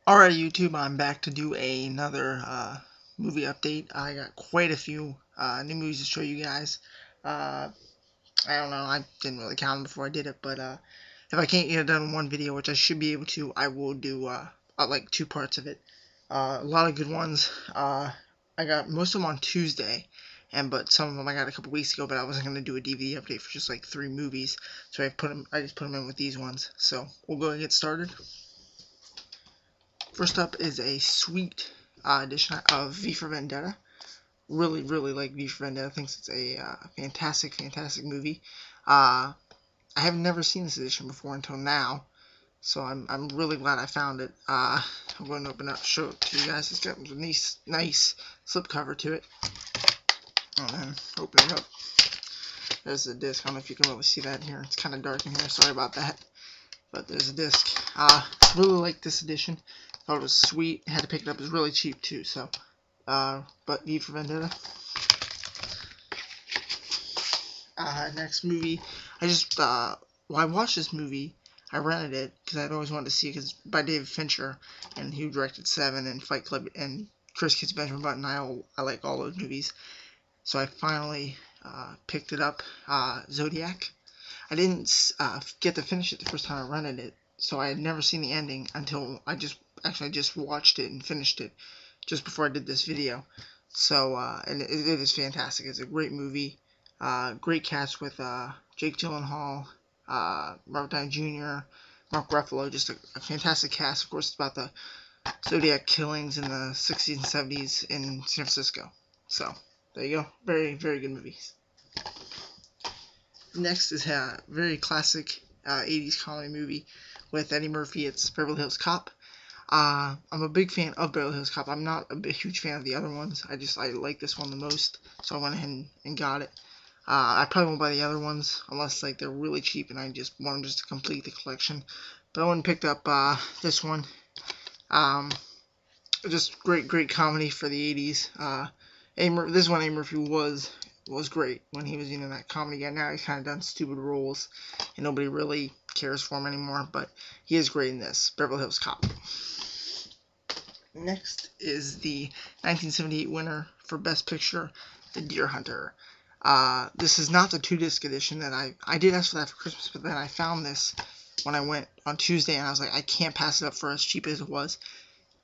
Alright, YouTube, I'm back to do another movie update. I got quite a few new movies to show you guys. I don't know, I didn't really count them before I did it, but if I can't get it done in one video, which I should be able to, I will do like two parts of it. A lot of good ones. I got most of them on Tuesday, but some of them I got a couple weeks ago, but I wasn't going to do a DVD update for just like 3 movies, so I just put them in with these ones. So we'll go and get started. First up is a sweet edition of V for Vendetta. Really, really like V for Vendetta. I think it's a fantastic, fantastic movie. I have never seen this edition before until now, so I'm really glad I found it. I'm going to open up, show it to you guys. It's got a nice slipcover to it, and then open it up. There's the disc. I don't know if you can really see that in here. It's kind of dark in here. Sorry about that. But there's a disc. Really like this edition. Thought it was sweet. Had to pick it up. It was really cheap too. So, but V for Vendetta. Next movie. I watched this movie. I rented it because I'd always wanted to see it. Because by David Fincher, and he directed Seven and Fight Club and Chris Kids, Benjamin Button. I like all those movies. So I finally picked it up. Zodiac. I didn't get to finish it the first time I rented it, so I had never seen the ending until I just watched it and finished it just before I did this video. So, and it is fantastic. It's a great movie. Great cast with Jake Gyllenhaal, Robert Downey Jr., Mark Ruffalo. Just a fantastic cast. Of course, it's about the Zodiac killings in the 60s and 70s in San Francisco. So, there you go. Very, very good movies. Next is a very classic 80s comedy movie with Eddie Murphy. It's Beverly Hills Cop. I'm a big fan of Beverly Hills Cop. I'm not a huge fan of the other ones. I like this one the most, so I went ahead and got it. I probably won't buy the other ones unless like they're really cheap and I just want them just to complete the collection. But I went and picked up this one. Just great comedy for the 80s. This one, Eddie Murphy was great when he was in that comedy guy. Now he's kind of done stupid roles, and nobody really cares for him anymore, but he is great in this, Beverly Hills Cop. Next is the 1978 winner for Best Picture, The Deer Hunter. This is not the 2-disc edition that I did ask for that for Christmas, but then I found this when I went on Tuesday, and I was like, I can't pass it up for as cheap as it was.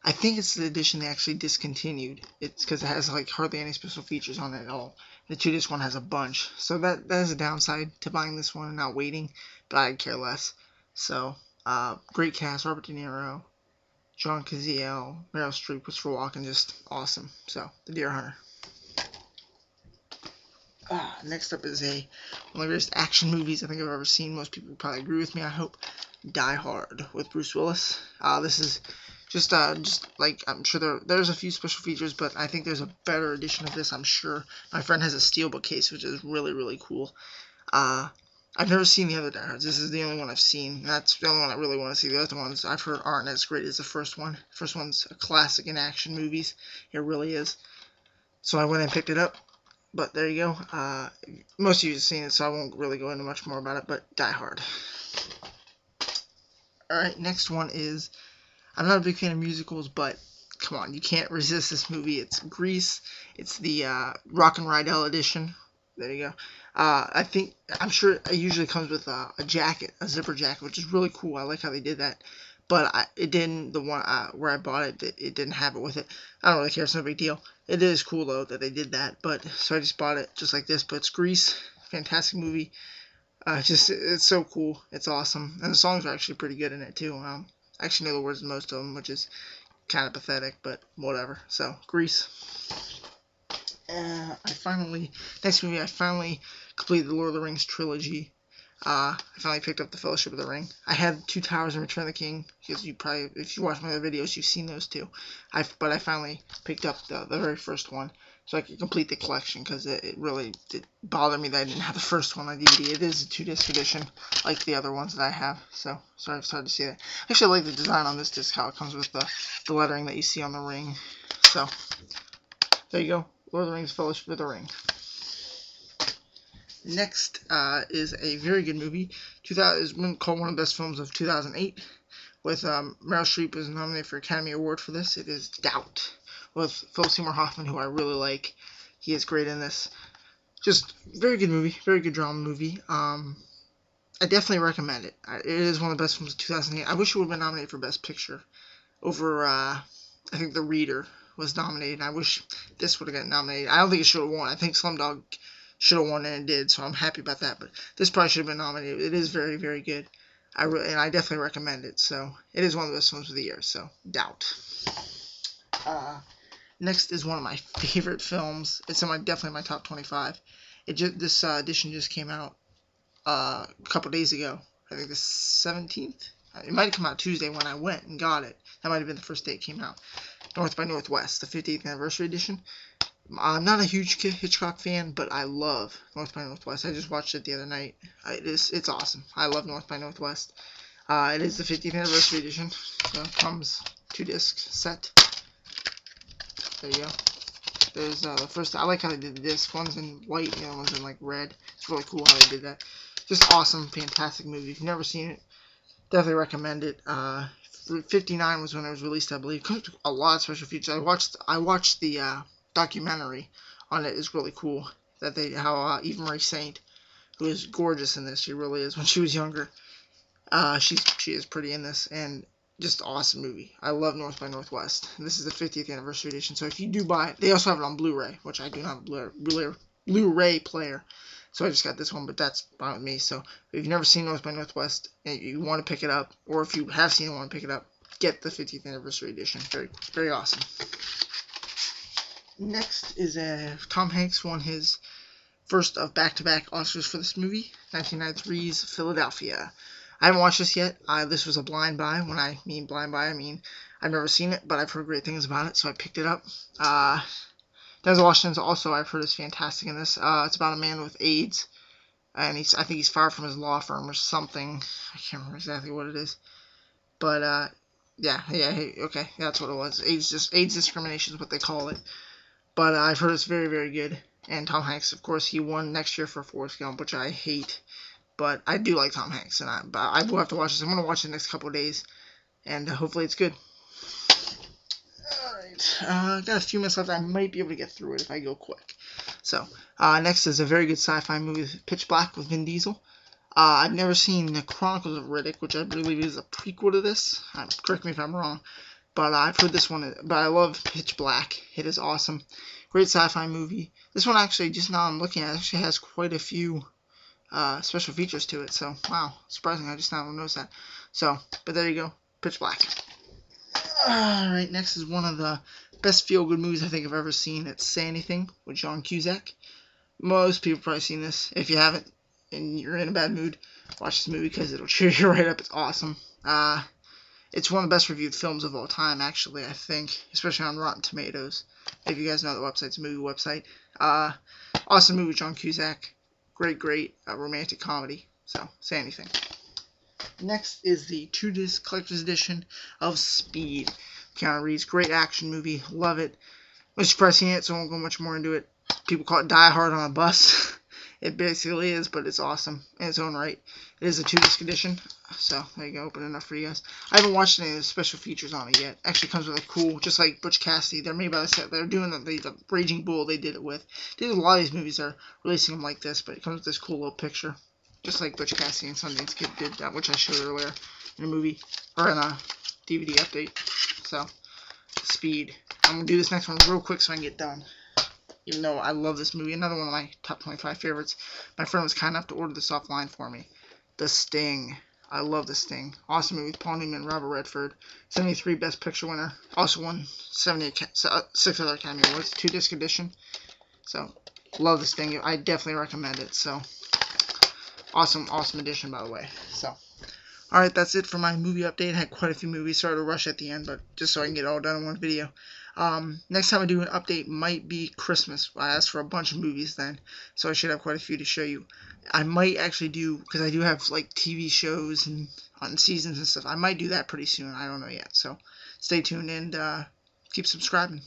I think it's the edition they actually discontinued. It's because it has like hardly any special features on it at all. The 2-disc one has a bunch, so that is a downside to buying this one and not waiting, but I care less. So, great cast: Robert De Niro, John Cazale, Meryl Streep, Christopher Walken, just awesome. So, The Deer Hunter. Next up is one of the greatest action movies I think I've ever seen. Most people probably agree with me, I hope. Die Hard with Bruce Willis. This is just like, I'm sure there's a few special features, but I think there's a better edition of this, I'm sure. My friend has a steelbook case, which is really, really cool. I've never seen the other Die Hards. This is the only one I've seen. That's the only one I really want to see. The other ones I've heard aren't as great as the first one. The first one's a classic in action movies. It really is. So I went and picked it up. But there you go. Most of you have seen it, so I won't really go into much more about it, but Die Hard. Alright, next one is, I'm not a big fan of musicals, but come on, you can't resist this movie. It's Grease. It's the Rock and Rydell edition. There you go. I'm sure it usually comes with a jacket, a zipper jacket, which is really cool. I like how they did that. But it didn't, the one where I bought it, it didn't have it with it. I don't really care. It's no big deal. It is cool, though, that they did that. But so I just bought it just like this. But it's Grease. Fantastic movie. It's so cool. It's awesome. And the songs are actually pretty good in it, too. I actually know the words of most of them, which is kind of pathetic, but whatever. So, Grease. Next movie, I finally completed the Lord of the Rings trilogy. I finally picked up the Fellowship of the Ring. I had Two Towers and Return of the King, because if you watch my other videos, you've seen those two. But I finally picked up the very first one, so I could complete the collection, because it really did bother me that I didn't have the first one on DVD. It is a 2-disc edition, like the other ones that I have, so sorry to see that. Actually, I like the design on this disc, how it comes with the lettering that you see on the ring. So, there you go. Lord of the Rings, Fellowship of the Ring. Next is a very good movie. Is called one of the best films of 2008. with Meryl Streep was nominated for Academy Award for this. It is Doubt with Philip Seymour Hoffman, who I really like. He is great in this. Just very good movie, very good drama movie. I definitely recommend it. It is one of the best films of 2008. I wish it would have been nominated for Best Picture over, I think The Reader was nominated. I wish this would have gotten nominated. I don't think it should have won. I think Slumdog should have won, and it did, so I'm happy about that. But this probably should have been nominated. It is very, very good. And I definitely recommend it. So it is one of the best films of the year. So Doubt. Next is one of my favorite films. It's definitely my top 25. This edition just came out a couple days ago. I think the 17th. It might have come out Tuesday when I went and got it. That might have been the first day it came out. North by Northwest, the 50th anniversary edition. I'm not a huge Hitchcock fan, but I love North by Northwest. I just watched it the other night. It's awesome. I love North by Northwest. It is the 50th anniversary edition. So it comes 2-disc set. There you go. There's the first. I like how they did the disc. One's in white, the other one's in like red. It's really cool how they did that. Just awesome, fantastic movie. If you've never seen it, definitely recommend it. 59 was when it was released, I believe. It comes with a lot of special features. I watched the documentary on it. It's really cool that how Eva Marie Saint, who is gorgeous in this, she really is. When she was younger, she is pretty in this, and just awesome movie. I love North by Northwest. And this is the 50th anniversary edition. So if you do buy it, they also have it on Blu-ray, which I do not have a Blu-ray player. So I just got this one, but that's fine with me. So if you've never seen North by Northwest and you want to pick it up, or if you have seen it and want to pick it up, get the 50th anniversary edition. Very, very awesome. Next is Tom Hanks won his first of back-to-back Oscars for this movie, 1993's Philadelphia. I haven't watched this yet. This was a blind buy. When I mean blind buy, I mean I've never seen it, but I've heard great things about it, so I picked it up. Denzel Washington's also, I've heard, is fantastic in this. It's about a man with AIDS, and I think he's fired from his law firm or something. I can't remember exactly what it is, but okay, that's what it was. AIDS discrimination is what they call it. But I've heard it's very, very good. And Tom Hanks, of course, he won next year for Forrest Gump, which I hate. But I do like Tom Hanks, and I will have to watch this. I'm going to watch it the next couple of days, and hopefully it's good. Alright, got a few minutes left. I might be able to get through it if I go quick. So, next is a very good sci-fi movie, Pitch Black with Vin Diesel. I've never seen The Chronicles of Riddick, which I believe is a prequel to this. Correct me if I'm wrong. But I've heard this one, but I love Pitch Black. It is awesome. Great sci-fi movie. This one actually, just now I'm looking at it, actually has quite a few special features to it. So, wow, surprising. I just now noticed that. So, but there you go. Pitch Black. Alright, next is one of the best feel-good movies I think I've ever seen. It's Say Anything with John Cusack. Most people have probably seen this. If you haven't and you're in a bad mood, watch this movie because it'll cheer you right up. It's awesome. It's one of the best reviewed films of all time, actually, I think, especially on Rotten Tomatoes. If you guys know the website, it's a movie website. Awesome movie, John Cusack. Great romantic comedy. So, Say Anything. Next is the 2-disc collector's edition of Speed. Keanu Reeves, great action movie, love it. I'm surprised seeing it, so I won't go much more into it. People call it Die Hard on a Bus. It basically is, but it's awesome in its own right. It is a 2-disc edition, so there you go, open enough for you guys. I haven't watched any of the special features on it yet. Actually comes with a cool, just like Butch Cassidy, they're made by the set. They're doing the Raging Bull they did it with. They did a lot of these movies are releasing them like this, but it comes with this cool little picture. Just like Butch Cassidy and Sundance Kid did that, which I showed earlier in a movie, or in a DVD update. So, Speed. I'm going to do this next one real quick so I can get done. Even though I love this movie. Another one of my top 25 favorites. My friend was kind enough to order this offline for me. The Sting. I love The Sting. Awesome movie with Paul Newman, Robert Redford. 73 Best Picture winner. Also won 6 other Academy Awards. 2-disc edition. So, love The Sting. I definitely recommend it. So, awesome edition, by the way. So, alright, that's it for my movie update. I had quite a few movies. Sorry to rush at the end, but just so I can get it all done in one video. Next time I do an update might be Christmas. I asked for a bunch of movies then, so I should have quite a few to show you. I might actually do, because I do have like TV shows and on seasons and stuff. I might do that pretty soon. I don't know yet. So stay tuned and keep subscribing.